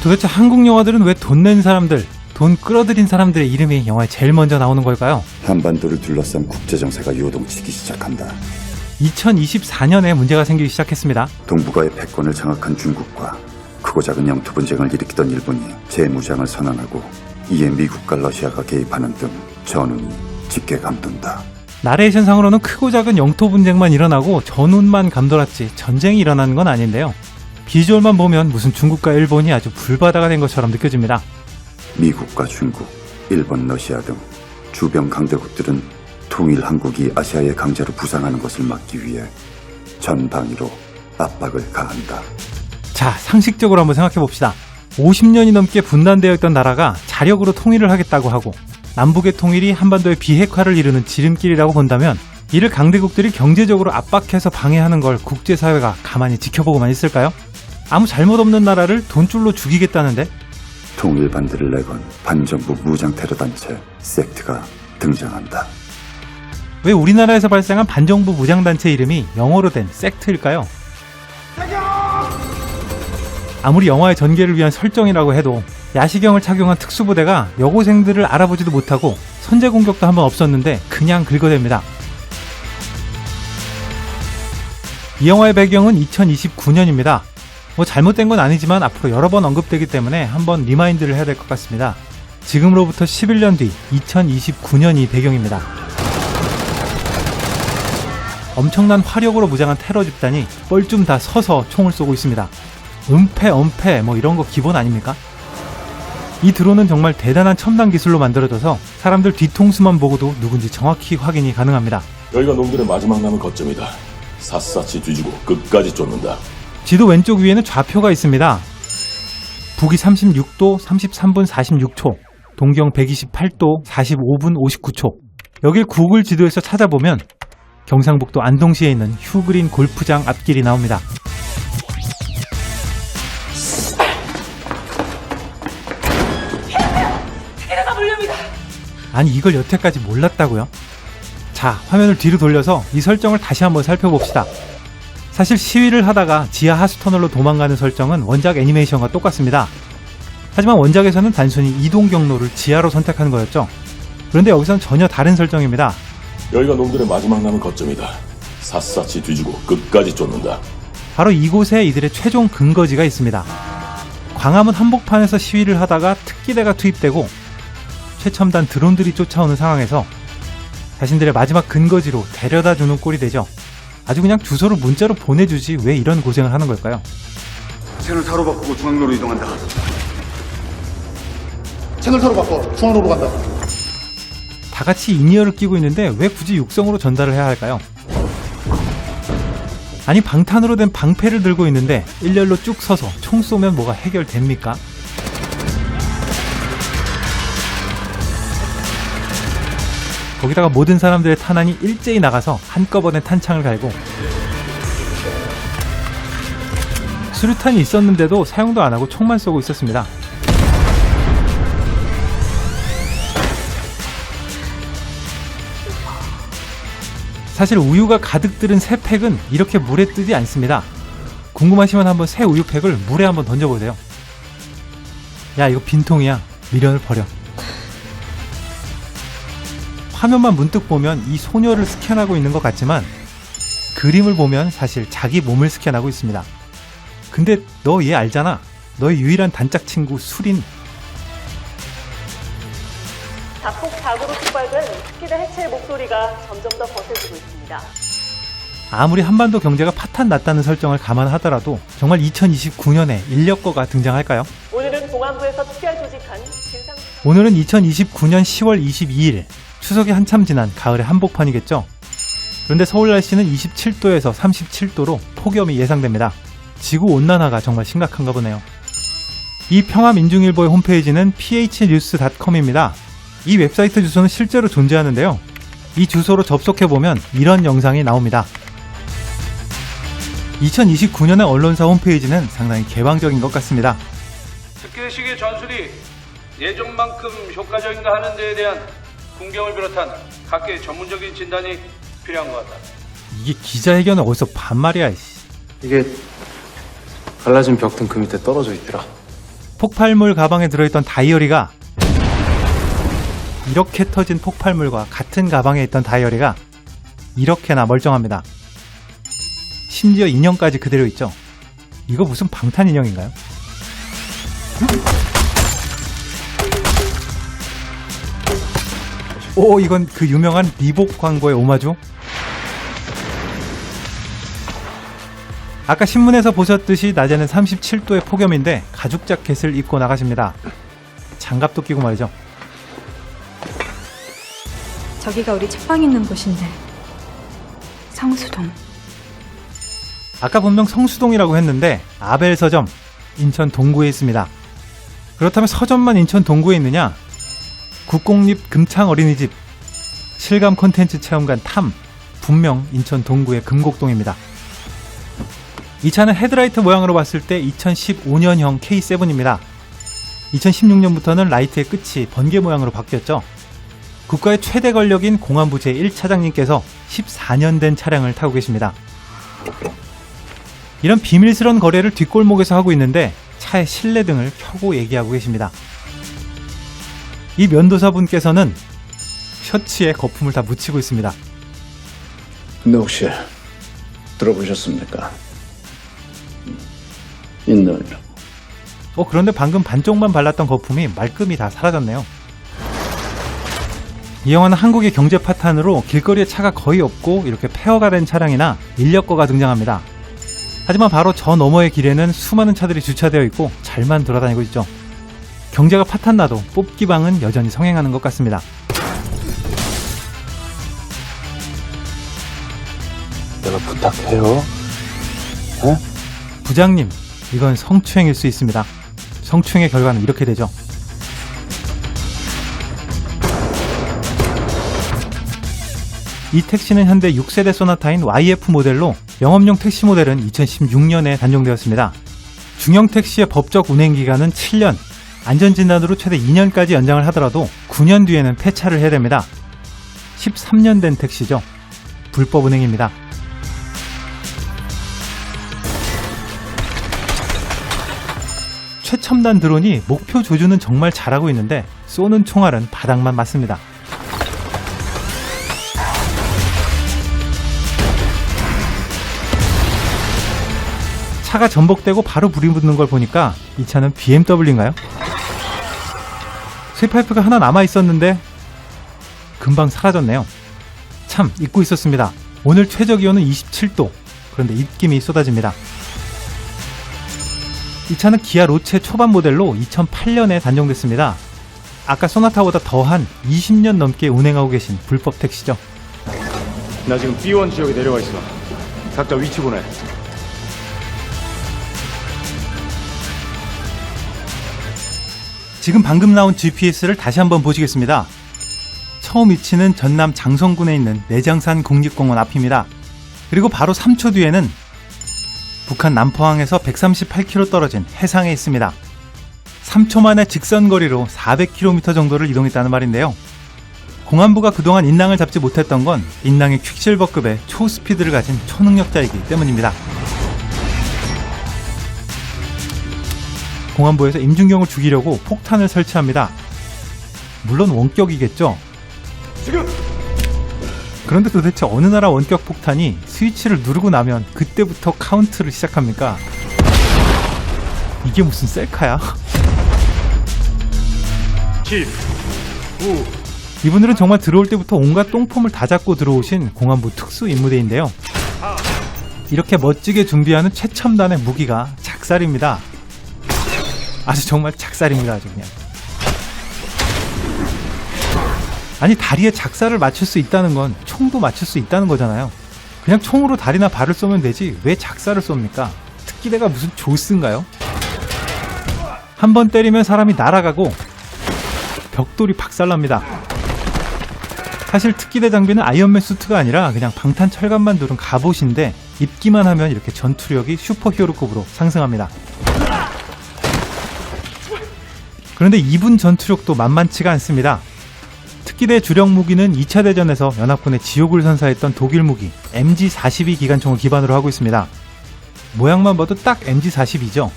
도대체 한국 영화들은 왜 돈 낸 사람들, 돈 끌어들인 사람들의 이름이 영화에 제일 먼저 나오는 걸까요? 한반도를 둘러싼 국제정세가 요동치기 시작한다. 2024년에 문제가 생기기 시작했습니다. 동북아의 패권을 장악한 중국과 크고 작은 영토 분쟁을 일으키던 일본이 재무장을 선언하고 이에 미국과 러시아가 개입하는 등 전운이 짙게 감돈다. 나레이션상으로는 크고 작은 영토 분쟁만 일어나고 전운만 감돌았지 전쟁이 일어나는 건 아닌데요. 비주얼만 보면 무슨 중국과 일본이 아주 불바다가 된 것처럼 느껴집니다. 미국과 중국, 일본, 러시아 등 주변 강대국들은 통일 한국이 아시아의 강자로 부상하는 것을 막기 위해 전방위로 압박을 가한다. 자, 상식적으로 한번 생각해 봅시다. 50년이 넘게 분단되어 있던 나라가 자력으로 통일을 하겠다고 하고 남북의 통일이 한반도의 비핵화를 이루는 지름길이라고 본다면 이를 강대국들이 경제적으로 압박해서 방해하는 걸 국제사회가 가만히 지켜보고만 있을까요? 아무 잘못 없는 나라를 돈줄로 죽이겠다는데? 통일 반대를 내건 반정부 무장 테러 단체 섹트가 등장한다. 왜 우리나라에서 발생한 반정부 무장단체 이름이 영어로 된 섹트일까요? 아무리 영화의 전개를 위한 설정이라고 해도 야시경을 착용한 특수부대가 여고생들을 알아보지도 못하고 선제 공격도 한번 없었는데 그냥 긁어댑니다. 이 영화의 배경은 2029년입니다. 뭐 잘못된 건 아니지만 앞으로 여러 번 언급되기 때문에 한번 리마인드를 해야 될 것 같습니다. 지금으로부터 11년 뒤 2029년이 배경입니다. 엄청난 화력으로 무장한 테러 집단이 뻘쭘 다 서서 총을 쏘고 있습니다. 은폐 뭐 이런 거 기본 아닙니까? 이 드론은 정말 대단한 첨단 기술로 만들어져서 사람들 뒤통수만 보고도 누군지 정확히 확인이 가능합니다. 여기가 놈들의 마지막 남은 거점이다. 샅샅이 뒤지고 끝까지 쫓는다. 지도 왼쪽 위에는 좌표가 있습니다. 북위 36도 33분 46초, 동경 128도 45분 59초. 여길 구글 지도에서 찾아보면 경상북도 안동시에 있는 휴그린 골프장 앞길이 나옵니다. 아니 이걸 여태까지 몰랐다고요? 자, 화면을 뒤로 돌려서 이 설정을 다시 한번 살펴봅시다. 사실 시위를 하다가 지하 하수터널로 도망가는 설정은 원작 애니메이션과 똑같습니다. 하지만 원작에서는 단순히 이동 경로를 지하로 선택한 거였죠. 그런데 여기선 전혀 다른 설정입니다. 여기가 놈들의 마지막 남은 거점이다. 샅샅이 뒤지고 끝까지 쫓는다. 바로 이곳에 이들의 최종 근거지가 있습니다. 광화문 한복판에서 시위를 하다가 특기대가 투입되고 최첨단 드론들이 쫓아오는 상황에서 자신들의 마지막 근거지로 데려다주는 꼴이 되죠. 아주 그냥 주소를 문자로 보내주지 왜 이런 고생을 하는 걸까요? 채널 타로 바꾸고 중앙로로 이동한다. 채널 타로 바꿔 중앙로로 간다. 다 같이 인이어를 끼고 있는데 왜 굳이 육성으로 전달을 해야 할까요? 아니 방탄으로 된 방패를 들고 있는데 일렬로 쭉 서서 총 쏘면 뭐가 해결됩니까? 거기다가 모든 사람들의 탄환이 일제히 나가서 한꺼번에 탄창을 갈고 수류탄이 있었는데도 사용도 안 하고 총만 쏘고 있었습니다. 사실 우유가 가득 들은 새 팩은 이렇게 물에 뜨지 않습니다. 궁금하시면 한번 새 우유팩을 물에 한번 던져보세요. 야 이거 빈통이야. 미련을 버려. 화면만 문득 보면 이 소녀를 스캔하고 있는 것 같지만 그림을 보면 사실 자기 몸을 스캔하고 있습니다. 근데 너 얘 알잖아. 너의 유일한 단짝 친구 수린. 자폭 사고로 촉발된 특기대 해체의 목소리가 점점 더 거세지고 있습니다. 아무리 한반도 경제가 파탄 났다는 설정을 감안하더라도 정말 2029년에 인력거가 등장할까요? 오늘은 공안부에서 특별 조직한 진상... 오늘은 2029년 10월 22일 추석이 한참 지난 가을의 한복판이겠죠. 그런데 서울 날씨는 27도에서 37도로 폭염이 예상됩니다. 지구온난화가 정말 심각한가 보네요. 이 평화민중일보의 홈페이지는 phnews.com입니다. 이 웹사이트 주소는 실제로 존재하는데요. 이 주소로 접속해보면 이런 영상이 나옵니다. 2029년의 언론사 홈페이지는 상당히 개방적인 것 같습니다. 특혜식의 전술이 예정만큼 효과적인가 하는 데에 대한 군경을 비롯한 각계의 전문적인 진단이 필요한 것 같다. 이게 기자회견은 어디서 반말이야. 이게 갈라진 벽 등 그 밑에 떨어져 있더라. 폭발물 가방에 들어있던 다이어리가 이렇게 터진 폭발물과 같은 가방에 있던 다이어리가 이렇게나 멀쩡합니다. 심지어 인형까지 그대로 있죠. 이거 무슨 방탄 인형인가요? 오, 이건 그 유명한 리복 광고의 오마주? 아까 신문에서 보셨듯이 낮에는 37도의 폭염인데 가죽 자켓을 입고 나가십니다. 장갑도 끼고 말이죠. 저기가 우리 책방 있는 곳인데. 성수동. 아까 분명 성수동이라고 했는데 아벨 서점 인천 동구에 있습니다. 그렇다면 서점만 인천 동구에 있느냐? 국공립 금창 어린이집, 실감 콘텐츠 체험관 탐, 분명 인천 동구의 금곡동입니다. 이 차는 헤드라이트 모양으로 봤을 때 2015년형 K7입니다. 2016년부터는 라이트의 끝이 번개 모양으로 바뀌었죠. 국가의 최대 권력인 공안부 제1차장님께서 14년 된 차량을 타고 계십니다. 이런 비밀스러운 거래를 뒷골목에서 하고 있는데 차의 실내등을 켜고 얘기하고 계십니다. 이 면도사분께서는 셔츠에 거품을 다 묻히고 있습니다. 근데 혹시 들어보셨습니까? 있는. 그런데 방금 반쪽만 발랐던 거품이 말끔히 다 사라졌네요. 이 영화는 한국의 경제 파탄으로 길거리에 차가 거의 없고 이렇게 폐허가 된 차량이나 인력거가 등장합니다. 하지만 바로 저 너머의 길에는 수많은 차들이 주차되어 있고 잘만 돌아다니고 있죠. 경제가 파탄나도 뽑기방은 여전히 성행하는 것 같습니다. 내가 부탁해요. 부장님, 이건 성추행일 수 있습니다. 성추행의 결과는 이렇게 되죠. 이 택시는 현대 6세대 소나타인 YF 모델로 영업용 택시 모델은 2016년에 단종되었습니다. 중형 택시의 법적 운행기간은 7년, 안전진단으로 최대 2년까지 연장을 하더라도 9년 뒤에는 폐차를 해야 됩니다. 13년 된 택시죠. 불법 운행입니다. 최첨단 드론이 목표 조준은 정말 잘하고 있는데 쏘는 총알은 바닥만 맞습니다. 차가 전복되고 바로 불이 붙는 걸 보니까 이 차는 BMW인가요? 쇠파이프가 하나 남아있었는데 금방 사라졌네요. 참 잊고 있었습니다. 오늘 최저기온은 27도. 그런데 입김이 쏟아집니다. 이 차는 기아 로체 초반 모델로 2008년에 단종됐습니다. 아까 소나타보다 더한 20년 넘게 운행하고 계신 불법 택시죠. 나 지금 B1 지역에 내려와 있어. 각자 위치 보내. 지금 방금 나온 GPS를 다시 한번 보시겠습니다. 처음 위치는 전남 장성군에 있는 내장산 국립공원 앞입니다. 그리고 바로 3초 뒤에는 북한 남포항에서 138km 떨어진 해상에 있습니다. 3초 만에 직선거리로 400km 정도를 이동했다는 말인데요. 공안부가 그동안 인랑을 잡지 못했던 건 인랑이 퀵실버급의 초스피드를 가진 초능력자이기 때문입니다. 공안부에서 임준경을 죽이려고 폭탄을 설치합니다. 물론 원격이겠죠. 그런데 도대체 어느 나라 원격 폭탄이 스위치를 누르고 나면 그때부터 카운트를 시작합니까? 이게 무슨 셀카야? 이분들은 정말 들어올 때부터 온갖 똥폼을 다 잡고 들어오신 공안부 특수 임무대인데요. 이렇게 멋지게 준비하는 최첨단의 무기가 작살입니다. 아주 정말 작살입니다. 아주 그냥. 아니, 다리에 작살을 맞출 수 있다는 건 총도 맞출 수 있다는 거잖아요. 그냥 총으로 다리나 발을 쏘면 되지 왜 작살을 쏩니까? 특기대가 무슨 조스인가요? 한 번 때리면 사람이 날아가고 벽돌이 박살납니다. 사실 특기대 장비는 아이언맨 수트가 아니라 그냥 방탄 철갑만 두른 갑옷인데 입기만 하면 이렇게 전투력이 슈퍼히어로급으로 상승합니다. 그런데 이분 전투력도 만만치가 않습니다. 특기대 주력 무기는 2차 대전에서 연합군의 지옥을 선사했던 독일 무기 MG42 기관총을 기반으로 하고 있습니다. 모양만 봐도 딱 MG42죠.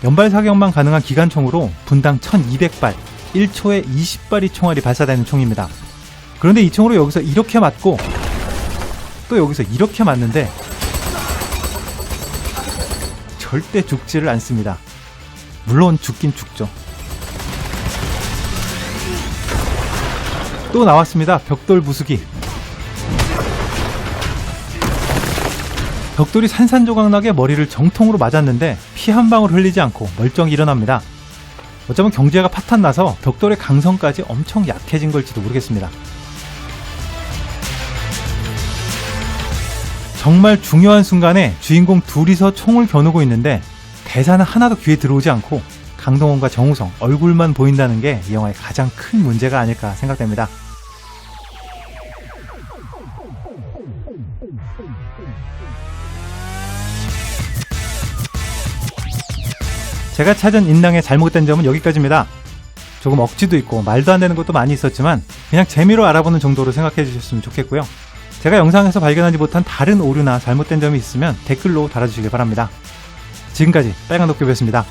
연발 사격만 가능한 기관총으로 분당 1200발, 1초에 20발이 총알이 발사되는 총입니다. 그런데 이 총으로 여기서 이렇게 맞고 또 여기서 이렇게 맞는데 절대 죽지를 않습니다. 물론 죽긴 죽죠. 또 나왔습니다. 벽돌 부수기. 벽돌이 산산조각나게 머리를 정통으로 맞았는데 피 한 방울 흘리지 않고 멀쩡히 일어납니다. 어쩌면 경제가 파탄나서 벽돌의 강성까지 엄청 약해진 걸지도 모르겠습니다. 정말 중요한 순간에 주인공 둘이서 총을 겨누고 있는데 대사는 하나도 귀에 들어오지 않고 강동원과 정우성 얼굴만 보인다는 게 이 영화의 가장 큰 문제가 아닐까 생각됩니다. 제가 찾은 인당의 잘못된 점은 여기까지입니다. 조금 억지도 있고 말도 안 되는 것도 많이 있었지만 그냥 재미로 알아보는 정도로 생각해 주셨으면 좋겠고요. 제가 영상에서 발견하지 못한 다른 오류나 잘못된 점이 있으면 댓글로 달아주시길 바랍니다. 지금까지 빨간도깨비였습니다.